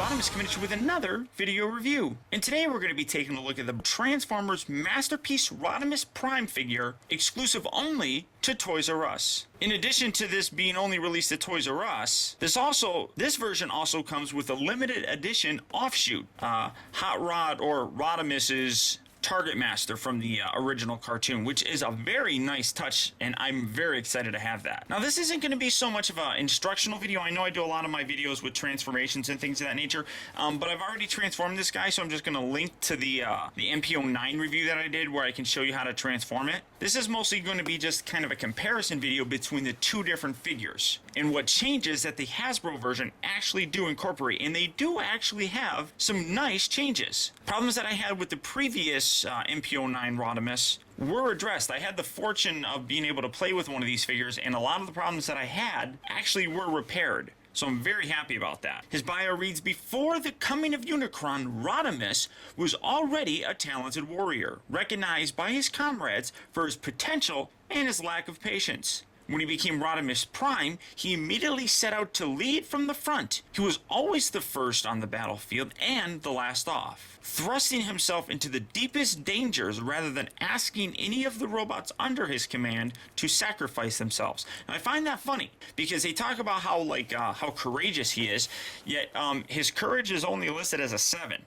Rodimus coming at you with another video review. And today we're going to be taking a look at the Transformers Masterpiece Rodimus Prime figure, exclusive only to Toys R Us. In addition to this being only released at Toys R Us, this version also comes with a limited edition offshoot, Hot Rod or Rodimus's Targetmaster from the original cartoon, which is a very nice touch, and I'm very excited to have that. Now, this isn't going to be so much of an instructional video. I know I do a lot of my videos with transformations and things of that nature, but I've already transformed this guy, so I'm just going to link to the MPO9 review that I did where I can show you how to transform it. This is mostly going to be just kind of a comparison video between the two different figures and what changes that the Hasbro version actually do incorporate, and they do actually have some nice changes. Problems that I had with the previous MPO9 Rodimus were addressed. I had the fortune of being able to play with one of these figures, and a lot of the problems that I had actually were repaired. So I'm very happy about that. His bio reads, "Before the coming of Unicron, Rodimus was already a talented warrior, recognized by his comrades for his potential and his lack of patience. When he became Rodimus Prime, he immediately set out to lead from the front. He was always the first on the battlefield and the last off, thrusting himself into the deepest dangers rather than asking any of the robots under his command to sacrifice themselves." And I find that funny because they talk about how courageous he is, yet his courage is only listed as a 7.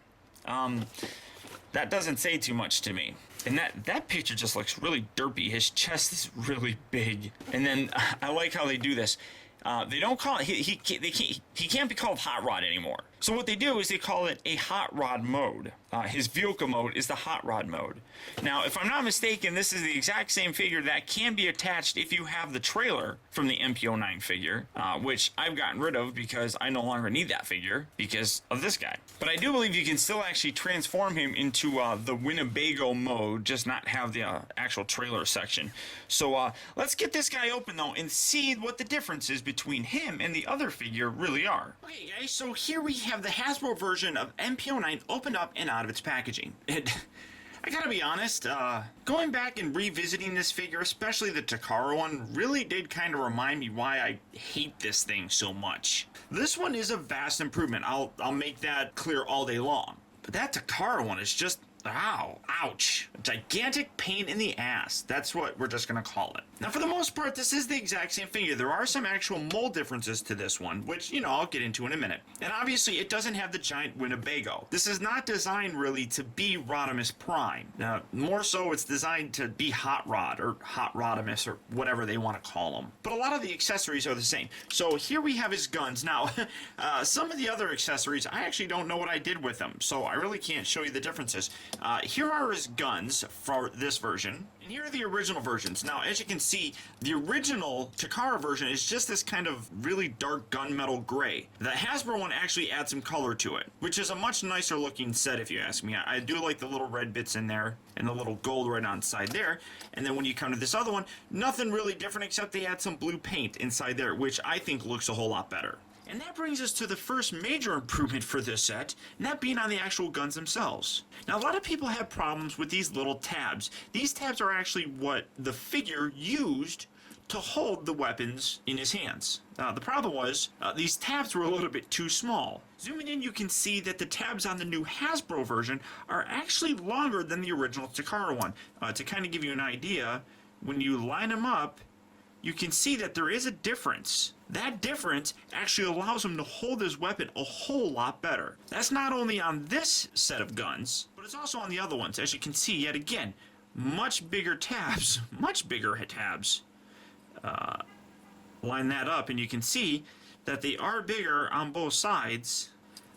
That doesn't say too much to me. And that picture just looks really derpy. His chest is really big. And then I like how they do this. They don't call it, he can't be called Hot Rod anymore. So what they do is they call it a Hot Rod mode. His vehicle mode is the Hot Rod mode. Now, if I'm not mistaken, this is the exact same figure that can be attached if you have the trailer from the MPO9 figure, which I've gotten rid of because I no longer need that figure because of this guy. But I do believe you can still actually transform him into the Winnebago mode, just not have the actual trailer section. So let's get this guy open though and see what the differences between him and the other figure really are. Okay guys, so here we have the Hasbro version of MPO9 opened up and out of its packaging. I gotta be honest, going back and revisiting this figure, especially the Takara one, really did kind of remind me why I hate this thing so much. This one is a vast improvement, I'll make that clear all day long. But that Takara one is just, ow, ouch. A gigantic pain in the ass. That's what we're just gonna call it. Now for the most part, this is the exact same figure. There are some actual mold differences to this one, which, you know, I'll get into in a minute. And obviously it doesn't have the giant Winnebago. This is not designed really to be Rodimus Prime. Now, more so it's designed to be Hot Rod or Hot Rodimus or whatever they want to call them. But a lot of the accessories are the same. So here we have his guns. Now, some of the other accessories, I actually don't know what I did with them, so I really can't show you the differences. Here are his guns for this version, and here are the original versions. Now, as you can see, the original Takara version is just this kind of really dark gunmetal gray. The Hasbro one actually adds some color to it, which is a much nicer looking set if you ask me. I do like the little red bits in there, and the little gold right on side there. And then when you come to this other one, nothing really different except they add some blue paint inside there, which I think looks a whole lot better. And that brings us to the first major improvement for this set, and that being on the actual guns themselves. Now, a lot of people have problems with these little tabs. These tabs are actually what the figure used to hold the weapons in his hands. The problem was, these tabs were a little bit too small. Zooming in, you can see that the tabs on the new Hasbro version are actually longer than the original Takara one. To kind of give you an idea, when you line them up, you can see that there is a difference. That difference actually allows him to hold his weapon a whole lot better. That's not only on this set of guns, but it's also on the other ones. As you can see, yet again, much bigger tabs, much bigger tabs. Line that up and you can see that they are bigger on both sides,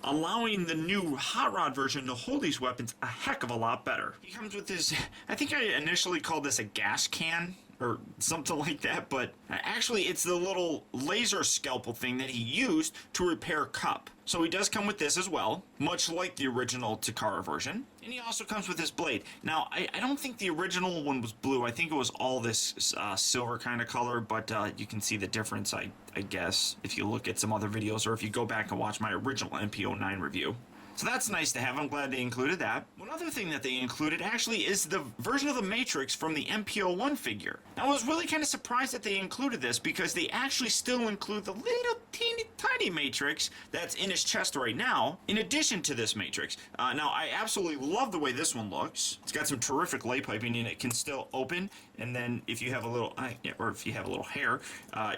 allowing the new Hot Rod version to hold these weapons a heck of a lot better. He comes with this, I think I initially called this a gas can, or something like that, but actually it's the little laser scalpel thing that he used to repair Cup. So he does come with this as well, much like the original Takara version. And he also comes with this blade. Now, I don't think the original one was blue. I think it was all this silver kind of color, but you can see the difference, I guess, if you look at some other videos or if you go back and watch my original MPO9 review. So that's nice to have. I'm glad they included that. One other thing that they included actually is the version of the Matrix from the MPO1 figure. Now, I was really kind of surprised that they included this because they actually still include the little teeny tiny Matrix that's in his chest right now, in addition to this Matrix. Now, I absolutely love the way this one looks. It's got some terrific light piping and it can still open. And then if you have a little, or if you have a little hair,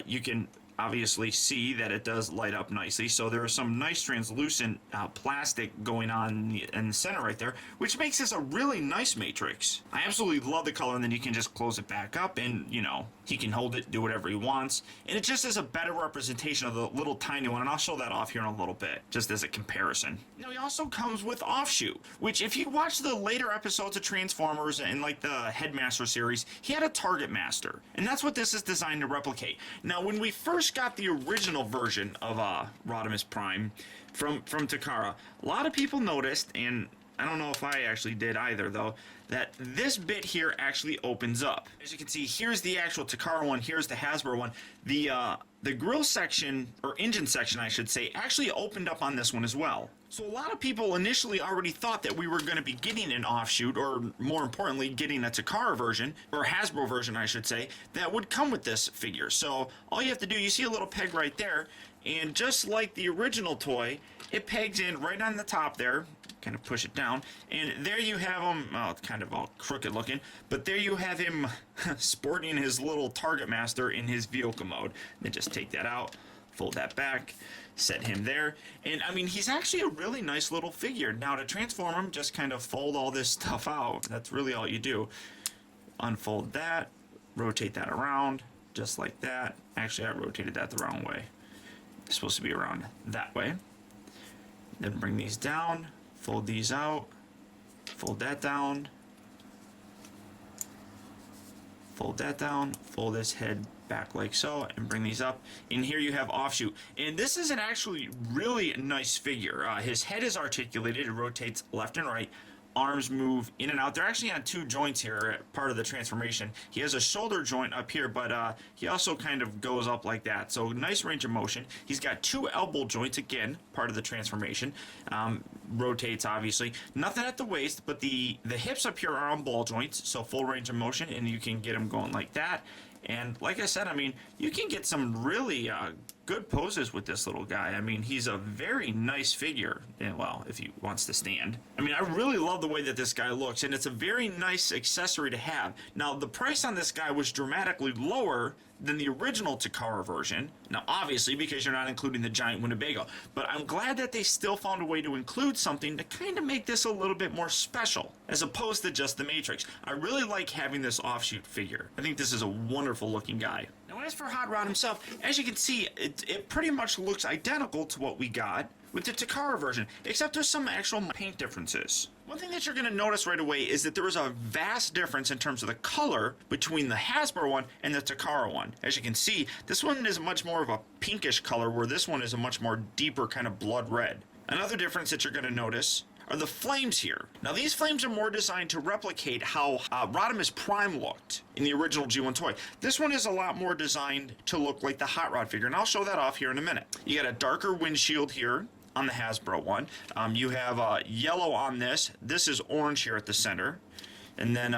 you can obviously see that it does light up nicely. So there is some nice translucent plastic going on in the center right there, which makes this a really nice Matrix. I absolutely love the color, and then you can just close it back up and, you know, he can hold it, do whatever he wants. And it just is a better representation of the little tiny one, and I'll show that off here in a little bit, just as a comparison. Now, he also comes with Offshoot, which if you watch the later episodes of Transformers and like the Headmaster series, he had a Targetmaster. And that's what this is designed to replicate. Now, when we first got the original version of Rodimus Prime from Takara, a lot of people noticed, and I don't know if I actually did either though, that this bit here actually opens up. As you can see, here's the actual Takara one, here's the Hasbro one. The grill section, or engine section I should say, actually opened up on this one as well. So a lot of people initially already thought that we were going to be getting an Offshoot, or more importantly, getting a Takara version, or Hasbro version I should say, that would come with this figure. So all you have to do, you see a little peg right there, and just like the original toy, it pegs in right on the top there. Kind of push it down, and there you have him. Oh, it's kind of all crooked looking, but there you have him sporting his little Targetmaster in his vehicle mode. Then just take that out, fold that back, set him there, and I mean, he's actually a really nice little figure. Now to transform him, just kind of fold all this stuff out. That's really all you do. Unfold that, rotate that around, just like that. Actually, I rotated that the wrong way. It's supposed to be around that way. Then bring these down. Fold these out, fold that down, fold that down, fold this head back like so, and bring these up. And here you have Offshoot. And this is an actually really nice figure. His head is articulated, it rotates left and right. Arms move in and out. They're actually on two joints here, part of the transformation. He has a shoulder joint up here, but he also kind of goes up like that. So nice range of motion. He's got two elbow joints, again, part of the transformation. Rotates, obviously. Nothing at the waist, but the hips up here are on ball joints, so full range of motion, and you can get him going like that. And like I said, I mean, you can get some really good poses with this little guy. I mean, he's a very nice figure. And, well, if he wants to stand. I mean, I really love the way that this guy looks, and it's a very nice accessory to have. Now, the price on this guy was dramatically lower than the original Takara version. Now, obviously, because you're not including the giant Winnebago. But I'm glad that they still found a way to include something to kind of make this a little bit more special, as opposed to just the Matrix. I really like having this Offshoot figure. I think this is a wonderful looking guy. Now, as for Hot Rod himself, as you can see, it pretty much looks identical to what we got with the Takara version, except there's some actual paint differences. One thing that you're going to notice right away is that there is a vast difference in terms of the color between the Hasbro one and the Takara one. As you can see, this one is much more of a pinkish color, where this one is a much more deeper kind of blood red. Another difference that you're going to notice are the flames here. Now, these flames are more designed to replicate how Rodimus Prime looked in the original G1 toy. This one is a lot more designed to look like the Hot Rod figure, and I'll show that off here in a minute. You got a darker windshield here on the Hasbro one. You have yellow on this. This is orange here at the center. And then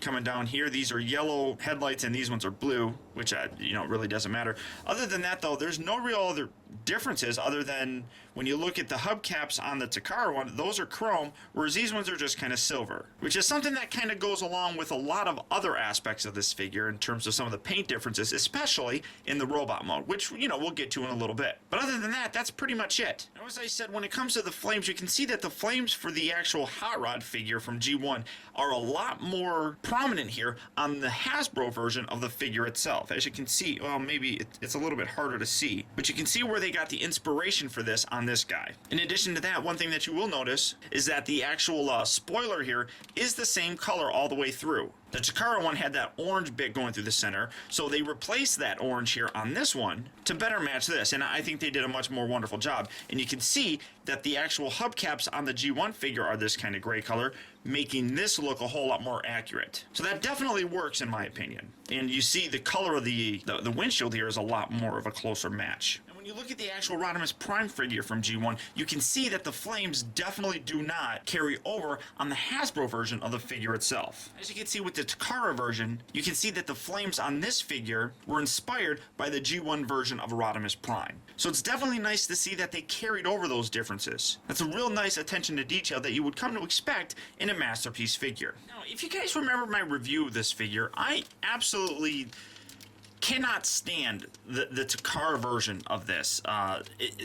coming down here, these are yellow headlights and these ones are blue, which really doesn't matter. Other than that, though, there's no real other differences other than when you look at the hubcaps on the Takara one, those are chrome, whereas these ones are just kind of silver, which is something that kind of goes along with a lot of other aspects of this figure in terms of some of the paint differences, especially in the robot mode, which, we'll get to in a little bit. But other than that, that's pretty much it. Now, as I said, when it comes to the flames, you can see that the flames for the actual Hot Rod figure from G1 are a lot more prominent here on the Hasbro version of the figure itself. As you can see, well, maybe it's a little bit harder to see, but you can see where they got the inspiration for this on this guy. In addition to that, one thing that you will notice is that the actual spoiler here is the same color all the way through. The Takara one had that orange bit going through the center, so they replaced that orange here on this one to better match this, and I think they did a much more wonderful job. And you can see that the actual hubcaps on the G1 figure are this kind of gray color, making this look a whole lot more accurate. So that definitely works in my opinion. And you see the color of the windshield here is a lot more of a closer match. you look at the actual Rodimus Prime figure from G1, you can see that the flames definitely do not carry over on the Hasbro version of the figure itself. As you can see with the Takara version, you can see that the flames on this figure were inspired by the G1 version of Rodimus Prime. So it's definitely nice to see that they carried over those differences. That's a real nice attention to detail that you would come to expect in a Masterpiece figure. Now, if you guys remember my review of this figure, I absolutely cannot stand the Takara version of this,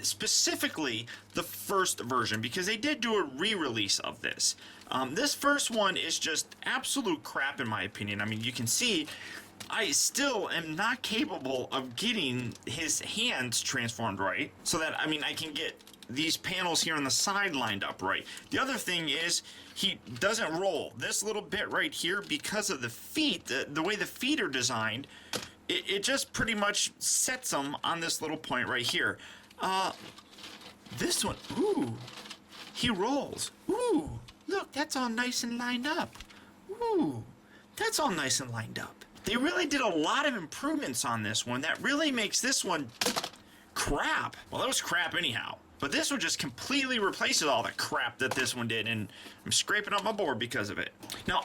specifically the first version, because they did do a re-release of this. This first one is just absolute crap in my opinion. I mean, you can see I still am not capable of getting his hands transformed right, so that, I mean, I can get these panels here on the side lined up right. The other thing is he doesn't roll. This little bit right here, because of the feet, the way the feet are designed, it just pretty much sets them on this little point right here. This one, ooh, he rolls. Ooh, look, that's all nice and lined up. Ooh, that's all nice and lined up. They really did a lot of improvements on this one that really makes this one crap. Well, that was crap anyhow. But this one just completely replaces all the crap that this one did, and I'm scraping up my board because of it. Now,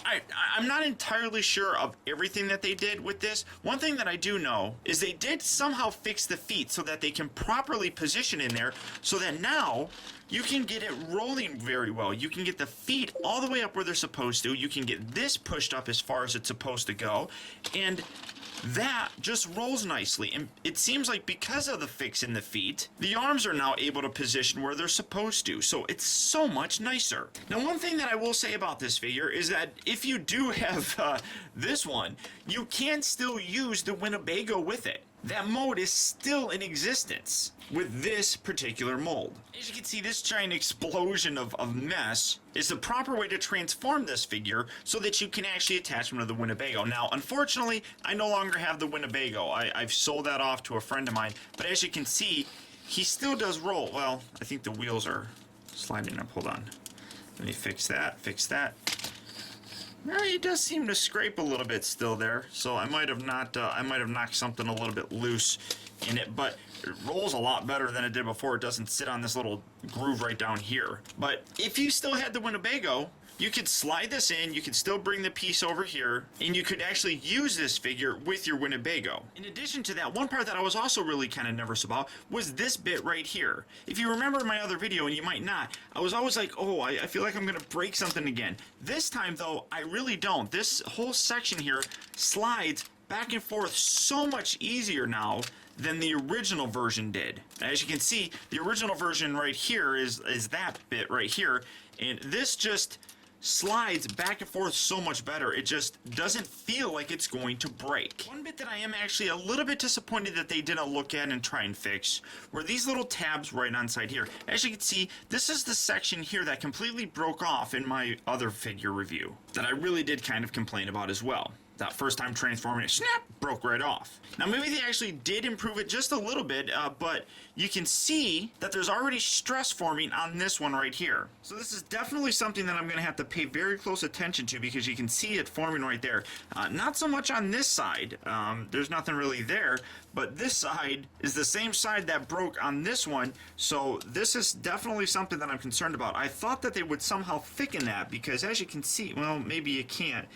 I'm not entirely sure of everything that they did with this. One thing that I do know is they did somehow fix the feet so that they can properly position in there, so that now you can get it rolling very well. You can get the feet all the way up where they're supposed to. You can get this pushed up as far as it's supposed to go, and that just rolls nicely. And it seems like because of the fix in the feet, the arms are now able to position where they're supposed to, so it's so much nicer. Now, one thing that I will say about this figure is that if you do have this one, you can still use the Winnebago with it. That mode is still in existence with this particular mold. As you can see, this giant explosion of mess is the proper way to transform this figure so that you can actually attach them to the Winnebago. Now, unfortunately, I no longer have the Winnebago. I've sold that off to a friend of mine, but as you can see, he still does roll. Well, I think the wheels are sliding up. Hold on. Let me fix that, Well, it does seem to scrape a little bit still there, so I might have knocked something a little bit loose in it, but it rolls a lot better than it did before. It doesn't sit on this little groove right down here. But if you still had the Winnebago, you could slide this in, you could still bring the piece over here, and you could actually use this figure with your Winnebago. In addition to that, one part that I was also really kind of nervous about was this bit right here. If you remember my other video, and you might not, I was always like, oh, I feel like I'm going to break something again. This time, though, I really don't. This whole section here slides back and forth so much easier now than the original version did. As you can see, the original version right here is that bit right here, and this just slides back and forth so much better. It just doesn't feel like it's going to break. One bit that I am actually a little bit disappointed that they didn't look at and try and fix were these little tabs right on side here. As you can see, this is the section here that completely broke off in my other figure review that I really did kind of complain about as well. That first time transforming it, snap, broke right off. Now maybe they actually did improve it just a little bit, but you can see that there's already stress forming on this one right here. So this is definitely something that I'm gonna have to pay very close attention to, because you can see it forming right there. Not so much on this side, there's nothing really there, but this side is the same side that broke on this one, so this is definitely something that I'm concerned about. I thought that they would somehow thicken that, because as you can see, well, maybe you can't.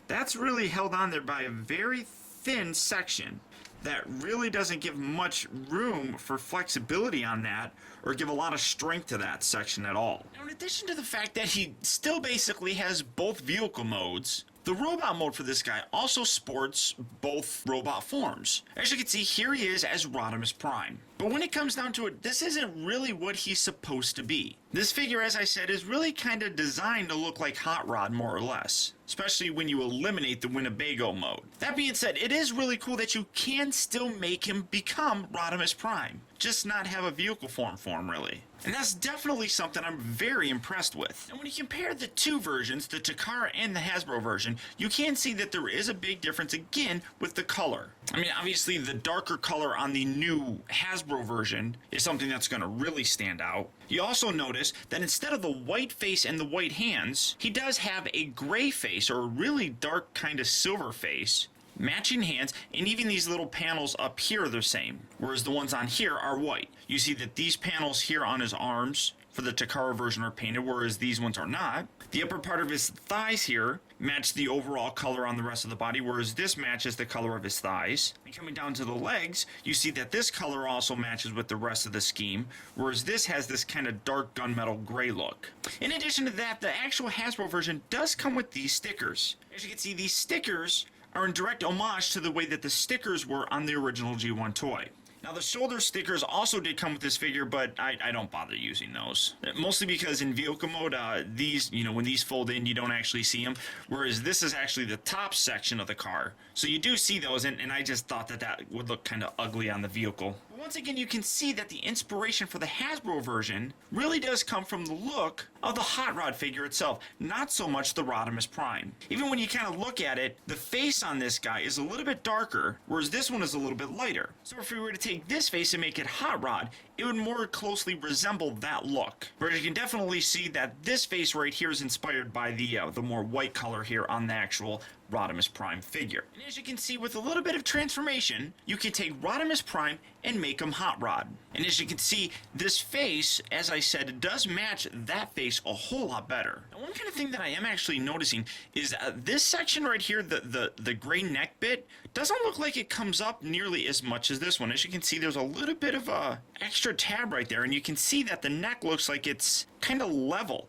That's really held on there by a very thin section that really doesn't give much room for flexibility on that, or give a lot of strength to that section at all. Now, in addition to the fact that he still basically has both vehicle modes, the robot mode for this guy also sports both robot forms. As you can see, here he is as Rodimus Prime. But when it comes down to it, this isn't really what he's supposed to be. This figure, as I said, is really kind of designed to look like Hot Rod, more or less. Especially when you eliminate the Winnebago mode. That being said, it is really cool that you can still make him become Rodimus Prime. Just not have a vehicle form for him, really. And that's definitely something I'm very impressed with. And when you compare the two versions, the Takara and the Hasbro version, you can see that there is a big difference again with the color. I mean, obviously the darker color on the new Hasbro version is something that's going to really stand out. You also notice that instead of the white face and the white hands, he does have a gray face, or a really dark kind of silver face, matching hands, and even these little panels up here are the same, whereas the ones on here are white. You see that these panels here on his arms for the Takara version are painted, whereas these ones are not. The upper part of his thighs here match the overall color on the rest of the body, whereas this matches the color of his thighs. And coming down to the legs, you see that this color also matches with the rest of the scheme, whereas this has this kind of dark gunmetal gray look. In addition to that, the actual Hasbro version does come with these stickers. As you can see, these stickers are in direct homage to the way that the stickers were on the original G1 toy. Now, the shoulder stickers also did come with this figure, but I don't bother using those. Mostly because in vehicle mode, these, when these fold in, you don't actually see them. Whereas this is actually the top section of the car. So you do see those, and I just thought that that would look kind of ugly on the vehicle. Once again, you can see that the inspiration for the Hasbro version really does come from the look of the Hot Rod figure itself, not so much the Rodimus Prime. Even when you kind of look at it, the face on this guy is a little bit darker, whereas this one is a little bit lighter. So if we were to take this face and make it Hot Rod, it would more closely resemble that look. But you can definitely see that this face right here is inspired by the more white color here on the actual Rodimus Prime figure. And as you can see, with a little bit of transformation, you can take Rodimus Prime and make him Hot Rod. And as you can see, this face, as I said, it does match that face a whole lot better. Now, one kind of thing that I am actually noticing is this section right here, the gray neck bit, doesn't look like it comes up nearly as much as this one. As you can see, there's a little bit of a extra tab right there, and you can see that the neck looks like it's kind of level.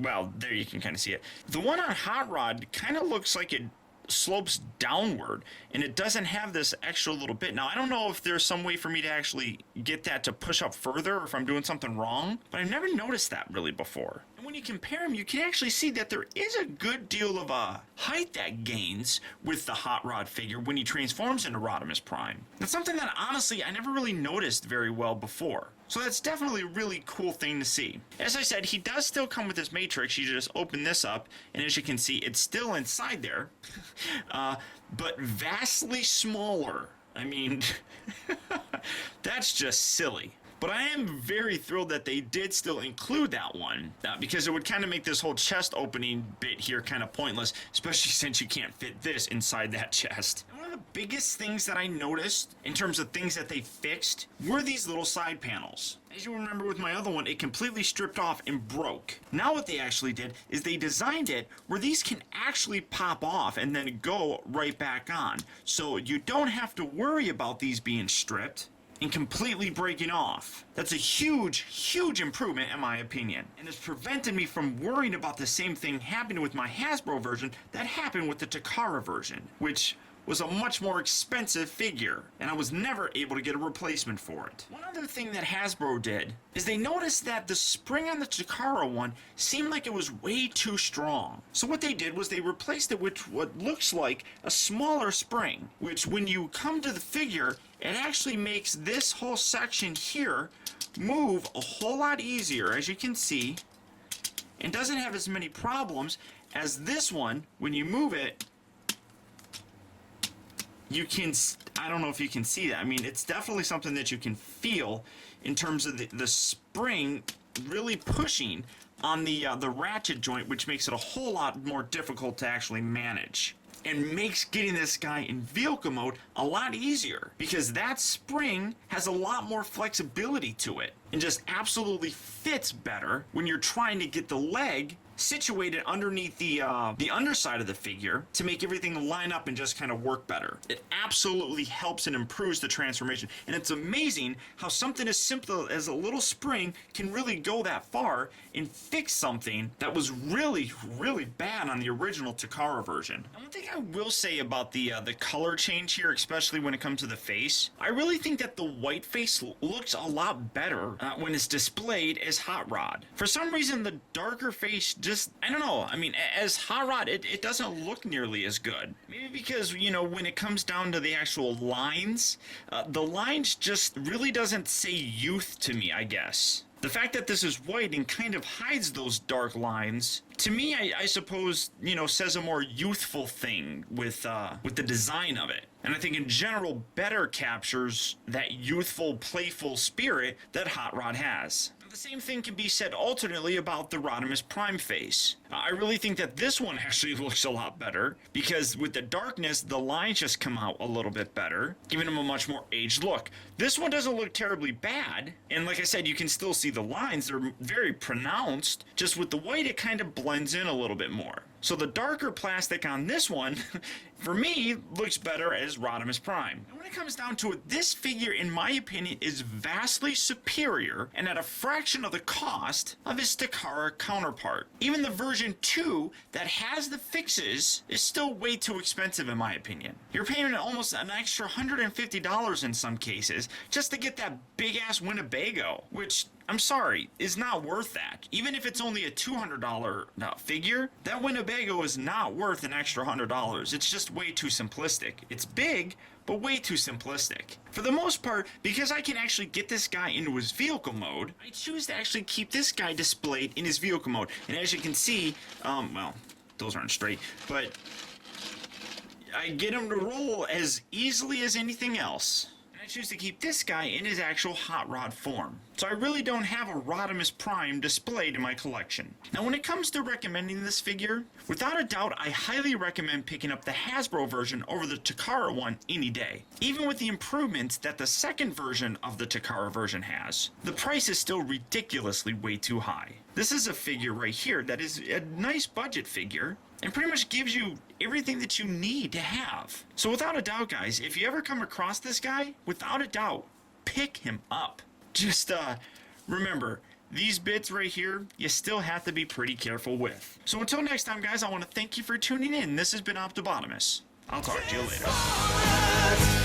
Well, there you can kind of see it. The one on Hot Rod kind of looks like it slopes downward, and it doesn't have this extra little bit. Now, I don't know if there's some way for me to actually get that to push up further, or if I'm doing something wrong, but I've never noticed that really before. And when you compare them, you can actually see that there is a good deal of height that gains with the Hot Rod figure when he transforms into Rodimus Prime. That's something that, honestly, I never really noticed very well before. So that's definitely a really cool thing to see. As I said, he does still come with this matrix. You just open this up, and as you can see, it's still inside there, but vastly smaller. I mean, that's just silly. But I am very thrilled that they did still include that one, because it would kind of make this whole chest opening bit here kind of pointless, especially since you can't fit this inside that chest. And one of the biggest things that I noticed in terms of things that they fixed were these little side panels. As you remember with my other one, it completely stripped off and broke. Now what they actually did is they designed it where these can actually pop off and then go right back on. So you don't have to worry about these being stripped and completely breaking off. That's a huge, huge improvement in my opinion. And it's prevented me from worrying about the same thing happening with my Hasbro version that happened with the Takara version, which was a much more expensive figure, and I was never able to get a replacement for it. One other thing that Hasbro did is they noticed that the spring on the Takara one seemed like it was way too strong. So what they did was they replaced it with what looks like a smaller spring, which when you come to the figure, it actually makes this whole section here move a whole lot easier, as you can see, and doesn't have as many problems as this one. When you move it, you can, I don't know if you can see that. I mean, it's definitely something that you can feel in terms of the spring really pushing on the ratchet joint, which makes it a whole lot more difficult to actually manage. And makes getting this guy in vehicle mode a lot easier, because that spring has a lot more flexibility to it and just absolutely fits better when you're trying to get the leg situated underneath the underside of the figure to make everything line up and just kind of work better. It absolutely helps and improves the transformation, and it's amazing how something as simple as a little spring can really go that far and fix something that was really, really bad on the original Takara version. And one thing I will say about the color change here, especially when it comes to the face, I really think that the white face looks a lot better when it's displayed as Hot Rod. For some reason, the darker face just, I don't know, I mean, as Hot Rod, it doesn't look nearly as good. Maybe because, when it comes down to the actual lines, the lines just really doesn't say youth to me, I guess. The fact that this is white and kind of hides those dark lines, to me, I suppose, says a more youthful thing with the design of it. And I think in general better captures that youthful, playful spirit that Hot Rod has. The same thing can be said alternately about the Rodimus Prime face. I really think that this one actually looks a lot better, because with the darkness, the lines just come out a little bit better, giving him a much more aged look. This one doesn't look terribly bad, and like I said, you can still see the lines. They're very pronounced. Just with the white, it kind of blends in a little bit more. So the darker plastic on this one, for me, looks better as Rodimus Prime. And when it comes down to it, this figure, in my opinion, is vastly superior and at a fraction of the cost of his Takara counterpart. Even the version 2 that has the fixes is still way too expensive in my opinion. You're paying almost an extra $150 in some cases just to get that big ass Winnebago, which, I'm sorry, is not worth that. Even if it's only a $200 figure, that Winnebago is not worth an extra $100. It's just way too simplistic. It's big, but way too simplistic. For the most part, because I can actually get this guy into his vehicle mode, I choose to actually keep this guy displayed in his vehicle mode. And as you can see, well, those aren't straight, but I get him to roll as easily as anything else. I choose to keep this guy in his actual hot rod form. So I really don't have a Rodimus Prime displayed in my collection. Now when it comes to recommending this figure, without a doubt I highly recommend picking up the Hasbro version over the Takara one any day. Even with the improvements that the second version of the Takara version has, the price is still ridiculously way too high. This is a figure right here that is a nice budget figure, and pretty much gives you everything that you need to have. So without a doubt, guys, if you ever come across this guy, without a doubt, pick him up. Just remember, these bits right here, you still have to be pretty careful with. So until next time, guys, I want to thank you for tuning in. This has been Optibotimus. I'll talk to you later.